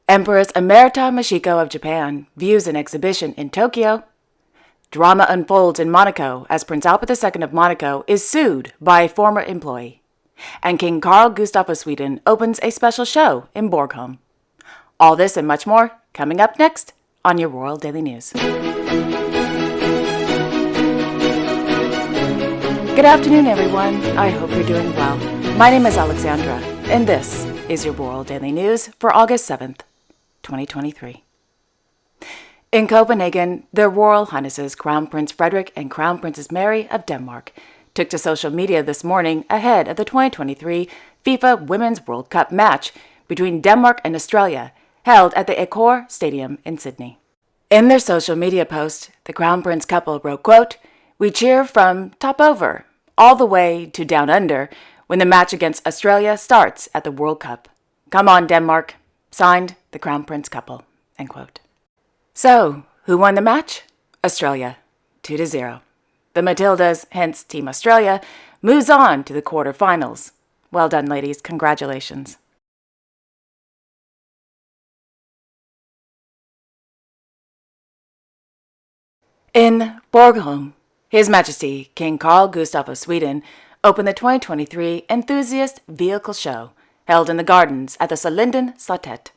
Empress Emerita Mashiko of Japan views an exhibition in Tokyo. Drama unfolds in Monaco as Prince Albert II of Monaco is sued by a former employee. And King Carl Gustaf of Sweden opens a special show in Borgholm. All this and much more coming up next on your Royal Daily News. Good afternoon, everyone. I hope you're doing well. My name is Alexandra, and this is your Royal Daily News for August 7th, 2023. In Copenhagen, Their Royal Highnesses Crown Prince Frederik and Crown Princess Mary of Denmark took to social media this morning ahead of the 2023 FIFA Women's World Cup match between Denmark and Australia, held at the Accor Stadium in Sydney. In their social media post, the Crown Prince couple wrote, quote, "We cheer from top over, all the way to down under, when the match against Australia starts at the World Cup. Come on, Denmark. Signed, the Crown Prince couple." End quote. So, who won the match? Australia, 2-0. The Matildas, hence Team Australia, moves on to the quarterfinals. Well done, ladies. Congratulations. In Borgholm, His Majesty King Carl Gustaf of Sweden opened the 2023 Enthusiast Vehicle Show, held in the gardens at the Solinden Slottet.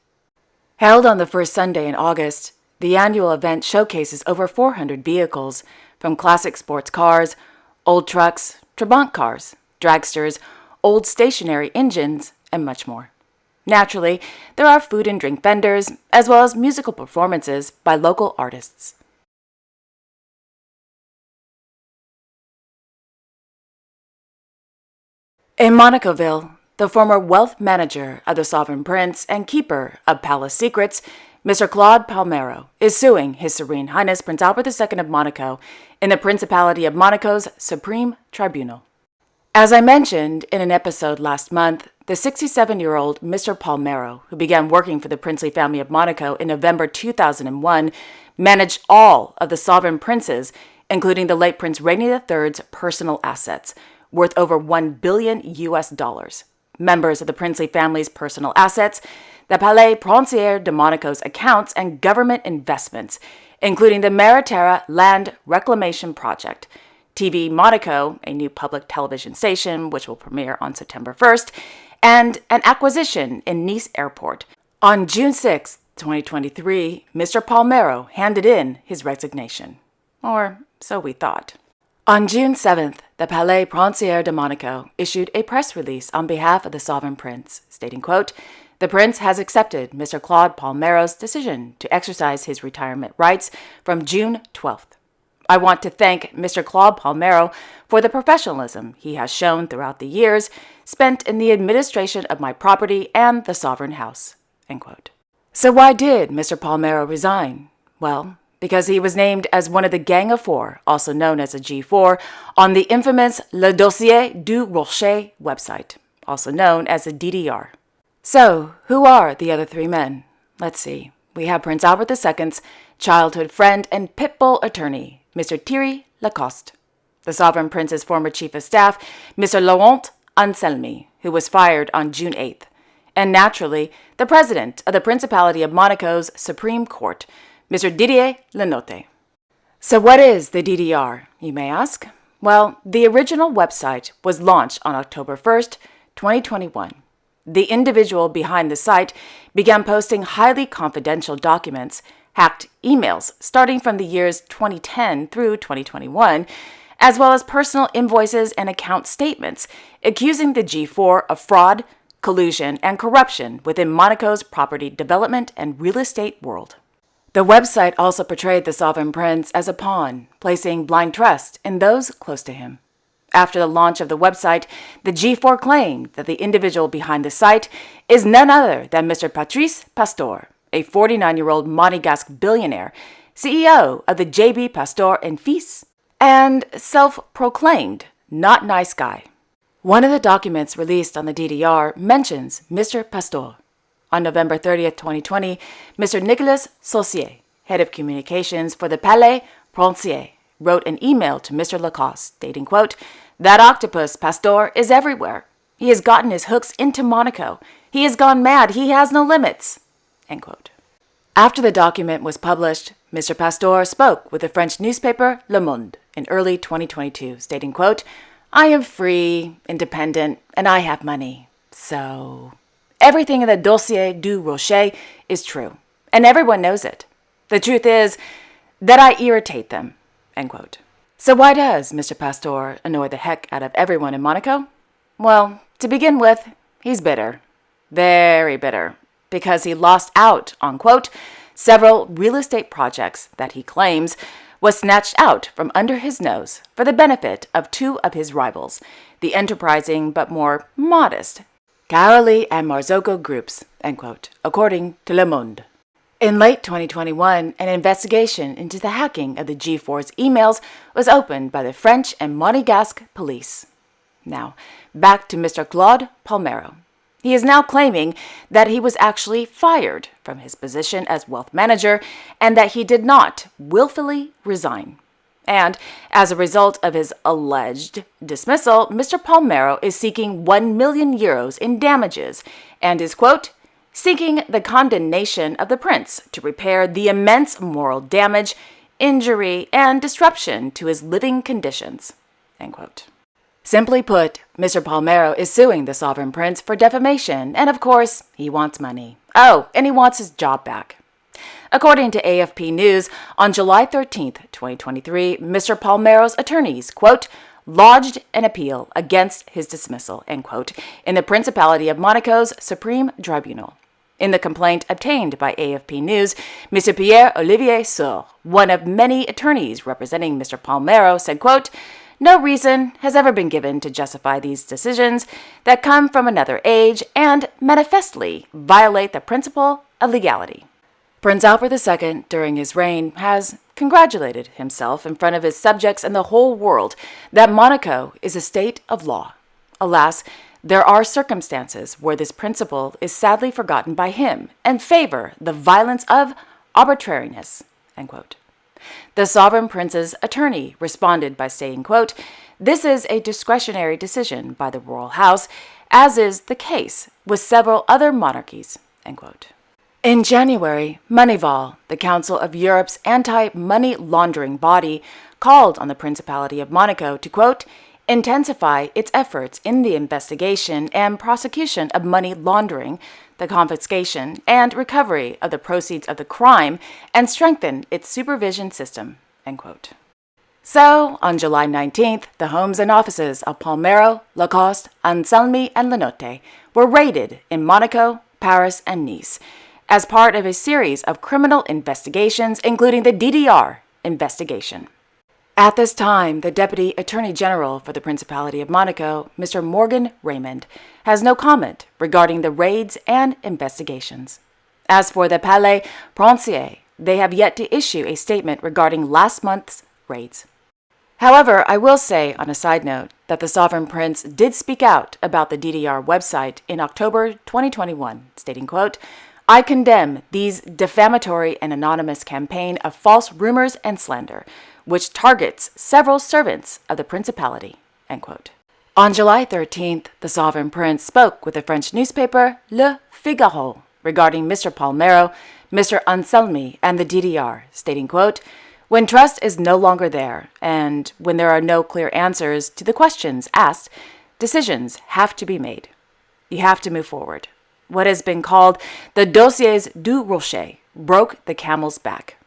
Held on the first Sunday in August, the annual event showcases over 400 vehicles, from classic sports cars, old trucks, Trabant cars, dragsters, old stationary engines, and much more. Naturally, there are food and drink vendors, as well as musical performances by local artists. In Monacoville, the former wealth manager of the Sovereign Prince and keeper of palace secrets, Mr. Claude Palmero, is suing His Serene Highness Prince Albert II of Monaco in the Principality of Monaco's Supreme Tribunal. As I mentioned in an episode last month, the 67-year-old Mr. Palmero, who began working for the princely family of Monaco in November 2001, managed all of the sovereign princes, including the late Prince Rainier III's personal assets, worth over $1 billion. Members of the princely family's personal assets, the Palais Princier de Monaco's accounts and government investments, including the Maritera Land Reclamation Project, TV Monaco, a new public television station which will premiere on September 1st, and an acquisition in Nice Airport. On June 6, 2023, Mr. Palmero handed in his resignation. Or so we thought. On June 7th, the Palais Princier de Monaco issued a press release on behalf of the Sovereign Prince, stating, quote, "The Prince has accepted Mr. Claude Palmero's decision to exercise his retirement rights from June 12th. I want to thank Mr. Claude Palmero for the professionalism he has shown throughout the years spent in the administration of my property and the Sovereign House." End quote. So why did Mr. Palmero resign? Well, because he was named as one of the Gang of Four, also known as a G4, on the infamous Le Dossiers du Rocher website, also known as the DDR. So, who are the other three men? Let's see. We have Prince Albert II's childhood friend and pitbull attorney, Mr. Thierry Lacoste. The Sovereign Prince's former Chief of Staff, Mr. Laurent Anselmi, who was fired on June 8th. And naturally, the President of the Principality of Monaco's Supreme Court, Mr. Didier Lenotte. So what is the DDR, you may ask? Well, the original website was launched on October 1st, 2021. The individual behind the site began posting highly confidential documents, hacked emails starting from the years 2010 through 2021, as well as personal invoices and account statements, accusing the G4 of fraud, collusion, and corruption within Monaco's property development and real estate world. The website also portrayed the Sovereign Prince as a pawn, placing blind trust in those close to him. After the launch of the website, the G4 claimed that the individual behind the site is none other than Mr. Patrice Pastor, a 49-year-old Monegasque billionaire, CEO of the JB Pastor and Fils, and self-proclaimed not nice guy. One of the documents released on the DDR mentions Mr. Pastor. On November 30th, 2020, Mr. Nicolas Saucier, head of communications for the Palais Princier, wrote an email to Mr. Lacoste stating, quote, "That octopus, Pastor, is everywhere. He has gotten his hooks into Monaco. He has gone mad. He has no limits." end quote. After the document was published, Mr. Pasteur spoke with the French newspaper Le Monde in early 2022, stating, quote, "I am free, independent, and I have money. So everything in the Dossiers du Rocher is true, and everyone knows it. The truth is that I irritate them," end quote. So why does Mr. Pasteur annoy the heck out of everyone in Monaco? Well, to begin with, he's bitter. Very bitter. Because he lost out on, quote, several real estate projects that he claims was snatched out from under his nose for the benefit of two of his rivals, the enterprising but more modest Caroly and Marzocco groups, end quote, according to Le Monde. In late 2021, an investigation into the hacking of the G4's emails was opened by the French and Monegasque police. Now, back to Mr. Claude Palmero. He is now claiming that he was actually fired from his position as wealth manager and that he did not willfully resign. And as a result of his alleged dismissal, Mr. Palmero is seeking 1 million euros in damages and is, quote, seeking the condemnation of the prince to repair the immense moral damage, injury, and disruption to his living conditions, end quote. Simply put, Mr. Palmero is suing the sovereign prince for defamation, and of course, he wants money. Oh, and he wants his job back. According to AFP News, on July 13, 2023, Mr. Palmero's attorneys, quote, lodged an appeal against his dismissal, end quote, in the Principality of Monaco's Supreme Tribunal. In the complaint obtained by AFP News, Mr. Pierre-Olivier Sour, one of many attorneys representing Mr. Palmero, said, quote, no reason has ever been given to justify these decisions that come from another age and manifestly violate the principle of legality. Prince Albert II, during his reign, has congratulated himself in front of his subjects and the whole world that Monaco is a state of law. Alas, there are circumstances where this principle is sadly forgotten by him and favor the violence of arbitrariness, end quote. The sovereign prince's attorney responded by saying, quote, this is a discretionary decision by the royal house, as is the case with several other monarchies, end quote. In January, Moneyval, the Council of Europe's anti-money laundering body, called on the Principality of Monaco to, quote, intensify its efforts in the investigation and prosecution of money laundering, the confiscation and recovery of the proceeds of the crime, and strengthen its supervision system, end quote. So, on July 19th, the homes and offices of Palmero, Lacoste, Anselmi, and Lenotte were raided in Monaco, Paris, and Nice, as part of a series of criminal investigations, including the DDR investigation. At this time, the Deputy Attorney General for the Principality of Monaco, Mr. Morgan Raymond, has no comment regarding the raids and investigations. As for the Palais Princier, they have yet to issue a statement regarding last month's raids. However, I will say, on a side note, that the Sovereign Prince did speak out about the DDR website in October 2021, stating, quote, I condemn these defamatory and anonymous campaign of false rumors and slander, which targets several servants of the Principality, end quote. On July 13th, the Sovereign Prince spoke with the French newspaper Le Figaro regarding Mr. Palmero, Mr. Anselmi, and the DDR, stating, quote, when trust is no longer there, and when there are no clear answers to the questions asked, decisions have to be made. You have to move forward. What has been called the Dossiers du Rocher broke the camel's back.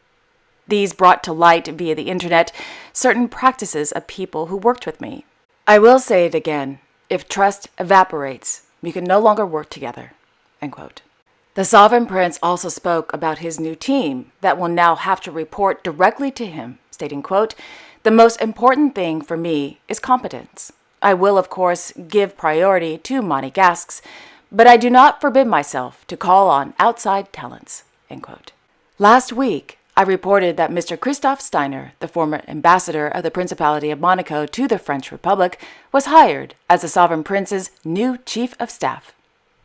These brought to light via the internet certain practices of people who worked with me. I will say it again, if trust evaporates, we can no longer work together, end quote. The Sovereign Prince also spoke about his new team that will now have to report directly to him, stating, quote, the most important thing for me is competence. I will, of course, give priority to Monegasques, but I do not forbid myself to call on outside talents, end quote. Last week, I reported that Mr. Christophe Steiner, the former ambassador of the Principality of Monaco to the French Republic, was hired as the Sovereign Prince's new Chief of Staff.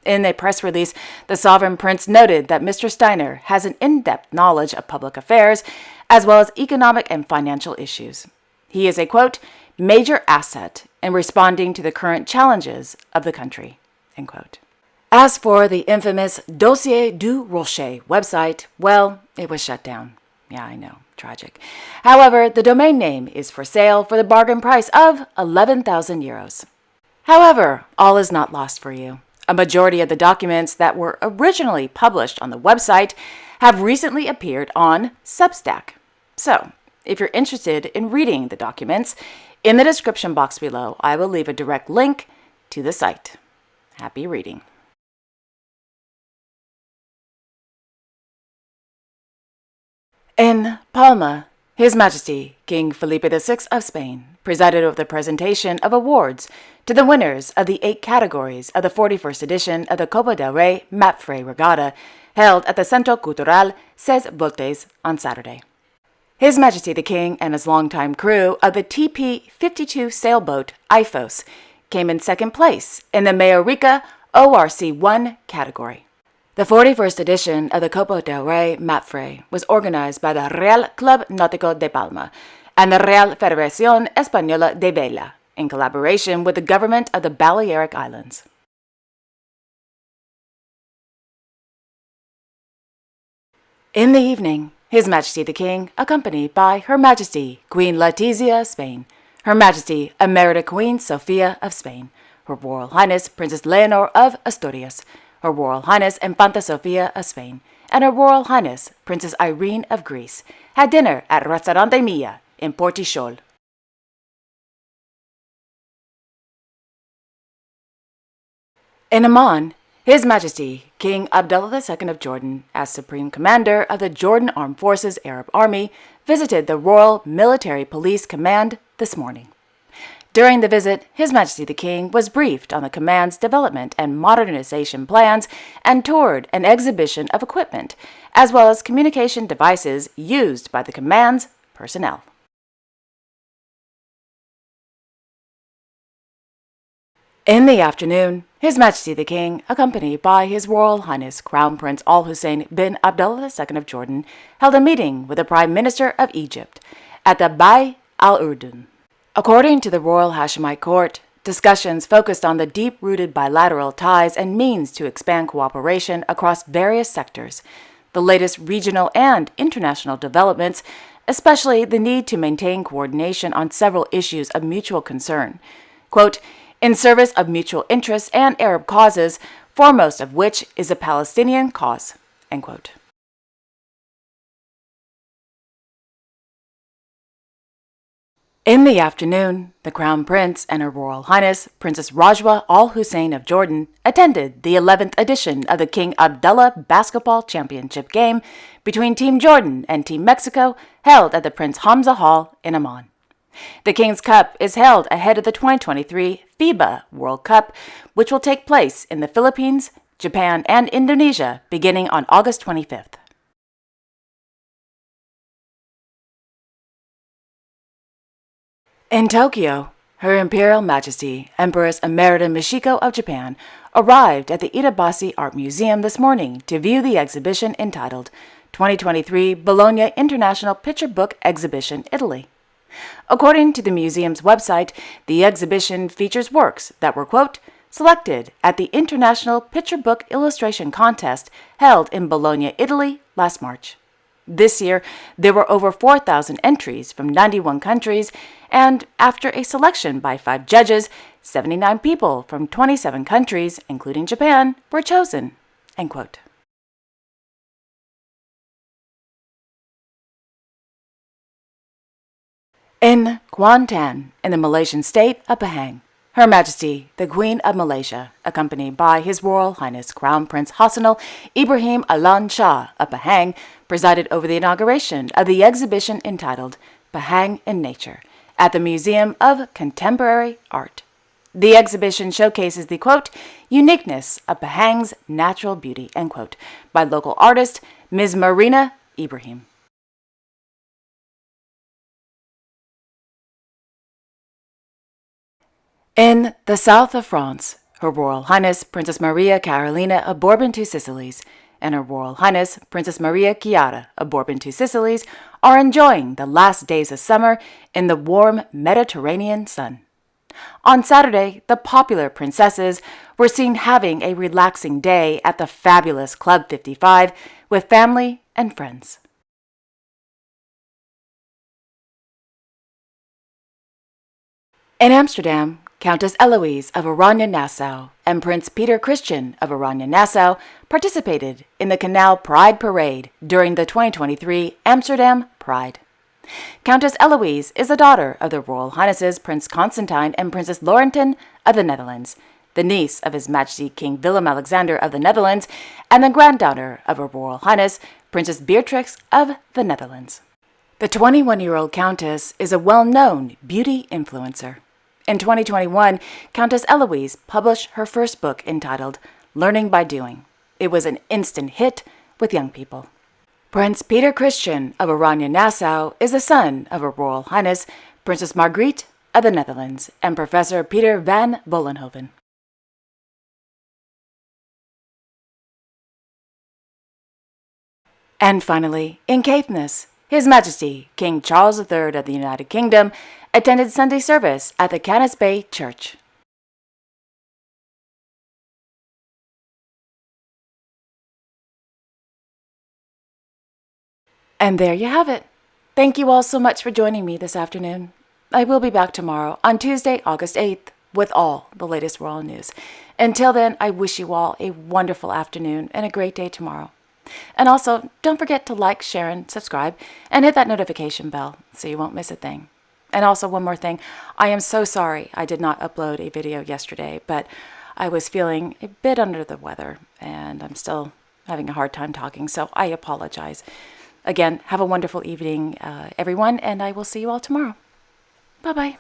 In a press release, the Sovereign Prince noted that Mr. Steiner has an in-depth knowledge of public affairs, as well as economic and financial issues. He is a, quote, major asset in responding to the current challenges of the country, end quote. As for the infamous Dossiers du Rocher website, well, it was shut down. Yeah, I know, tragic. However, the domain name is for sale for the bargain price of 11,000 euros. However, all is not lost for you. A majority of the documents that were originally published on the website have recently appeared on Substack. So, if you're interested in reading the documents, in the description box below, I will leave a direct link to the site. Happy reading. In Palma, His Majesty King Felipe VI of Spain presided over the presentation of awards to the winners of the 8 categories of the 41st edition of the Copa del Rey Mapfre Regatta held at the Centro Cultural Ses Voltes on Saturday. His Majesty the King and his longtime crew of the TP-52 sailboat Ifos came in second place in the Mayorika ORC1 category. The 41st edition of the Copa del Rey Mapfre was organized by the Real Club Náutico de Palma and the Real Federación Española de Vela in collaboration with the government of the Balearic Islands. In the evening, His Majesty the King, accompanied by Her Majesty Queen Letizia of Spain, Her Majesty Emerita Queen Sofia of Spain, Her Royal Highness Princess Leonor of Asturias, Her Royal Highness Infanta Sofia of Spain, and Her Royal Highness Princess Irene of Greece had dinner at Restaurante Mia in Portichol. In Amman, His Majesty King Abdullah II of Jordan, as Supreme Commander of the Jordan Armed Forces Arab Army, visited the Royal Military Police Command this morning. During the visit, His Majesty the King was briefed on the command's development and modernization plans and toured an exhibition of equipment, as well as communication devices used by the command's personnel. In the afternoon, His Majesty the King, accompanied by His Royal Highness Crown Prince Al Hussein bin Abdullah II of Jordan, held a meeting with the Prime Minister of Egypt at the Bay al-Urdun. According to the Royal Hashemite Court, discussions focused on the deep-rooted bilateral ties and means to expand cooperation across various sectors, the latest regional and international developments, especially the need to maintain coordination on several issues of mutual concern, quote, in service of mutual interests and Arab causes, foremost of which is the Palestinian cause, end quote. In the afternoon, the Crown Prince and Her Royal Highness Princess Rajwa Al Hussein of Jordan attended the 11th edition of the King Abdullah Basketball Championship game between Team Jordan and Team Mexico held at the Prince Hamza Hall in Amman. The King's Cup is held ahead of the 2023 FIBA World Cup, which will take place in the Philippines, Japan, and Indonesia beginning on August 25th. In Tokyo, Her Imperial Majesty Empress Emerita Michiko of Japan arrived at the Itabashi Art Museum this morning to view the exhibition entitled 2023 Bologna International Picture Book Exhibition, Italy. According to the museum's website, the exhibition features works that were, quote, selected at the International Picture Book Illustration Contest held in Bologna, Italy last March. This year, there were over 4,000 entries from 91 countries, and after a selection by 5 judges, 79 people from 27 countries, including Japan, were chosen, end quote. In Kuantan, in the Malaysian state of Pahang, Her Majesty, the Queen of Malaysia, accompanied by His Royal Highness Crown Prince Hassanal Ibrahim Alan Shah of Pahang, presided over the inauguration of the exhibition entitled Pahang in Nature at the Museum of Contemporary Art. The exhibition showcases the, quote, uniqueness of Pahang's natural beauty, end quote, by local artist Ms. Marina Ibrahim. In the south of France, Her Royal Highness Princess Maria Carolina of Bourbon-Two Sicilies and Her Royal Highness Princess Maria Chiara of Bourbon-Two Sicilies are enjoying the last days of summer in the warm Mediterranean sun. On Saturday, the popular princesses were seen having a relaxing day at the fabulous Club 55 with family and friends. In Amsterdam, Countess Eloise of Oranje-Nassau and Prince Peter Christian of Oranje-Nassau participated in the Canal Pride Parade during the 2023 Amsterdam Pride. Countess Eloise is the daughter of the Royal Highnesses Prince Constantine and Princess Laurentien of the Netherlands, the niece of His Majesty King Willem-Alexander of the Netherlands, and the granddaughter of Her Royal Highness Princess Beatrix of the Netherlands. The 21-year-old Countess is a well-known beauty influencer. In 2021, Countess Eloise published her first book entitled Learning by Doing. It was an instant hit with young people. Prince Peter Christian of Oranje-Nassau is the son of Her Royal Highness Princess Margriet of the Netherlands and Professor Peter van Vollenhoven. And finally, in Caithness, His Majesty King Charles III of the United Kingdom attended Sunday service at the Canis Bay Church. And there you have it. Thank you all so much for joining me this afternoon. I will be back tomorrow on Tuesday, August 8th, with all the latest royal news. Until then, I wish you all a wonderful afternoon and a great day tomorrow. And also, don't forget to like, share, and subscribe, and hit that notification bell so you won't miss a thing. And also, one more thing, I am so sorry I did not upload a video yesterday, but I was feeling a bit under the weather, and I'm still having a hard time talking, so I apologize. Again, have a wonderful evening, everyone, and I will see you all tomorrow. Bye-bye.